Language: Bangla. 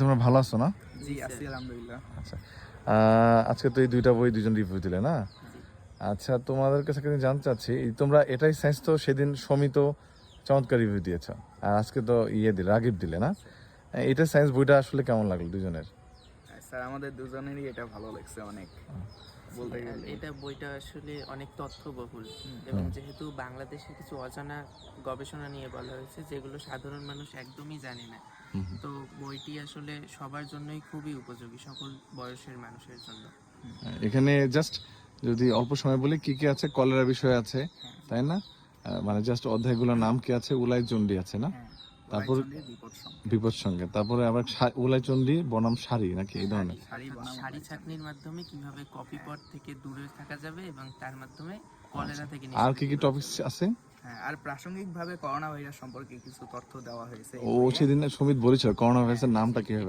তোমরা ভালো আছো না? জি আছি আলহামদুলিল্লাহ। আচ্ছা, আজকে তো এই দুইটা বই দুজন রিভিউ দিলে না? আচ্ছা, তোমাদের কাছে আমি জানতে চাচ্ছি, তোমরা এটাই সায়েন্স তো সেদিন সমিত চমৎকার রিভিউ দিয়েছ, আর আজকে তো দিলে, রাগিব দিলে না? এটা সায়েন্স বইটা আসলে কেমন লাগলো দুজনের? স্যার আমাদের দুজনেরই এটা ভালো লাগছে অনেক বলতে গেলে। এটা বইটা আসলে অনেক তথ্যবহুল এবং যেহেতু বাংলাদেশে কিছু অজানা গবেষণা নিয়ে বলা হয়েছে যেগুলো সাধারণ মানুষ একদমই জানে না, তো বইটি আসলে সবার জন্যই খুবই উপযোগী, সকল বয়সের মানুষের জন্য। এখানে জাস্ট যদি অল্প সময় বলি কি কি আছে, কলেরা বিষয় আছে তাই না? মানে জাস্ট অধ্যায়গুলোর নাম কি আছে, উলাই চণ্ডী আছে না? তারপর বিপদ সঙ্গে, তারপরে আবার উলাই চণ্ডী বনাম শাড়ি নাকি এই ধরনের শাড়ি ছাঁকনির মাধ্যমে কিভাবে কপি পট থেকে দূরে থাকা যাবে এবং তার মাধ্যমে কলেরা থেকে আর কি কি টপিক আছে? হ্যাঁ, আর প্রাসঙ্গিকভাবে করোনা ভাইরাস সম্পর্কে কিছু তথ্য দেওয়া হয়েছে। ও সেদিন সমিত বলেছিল করোনা ভাইরাসের নামটা কি হবে।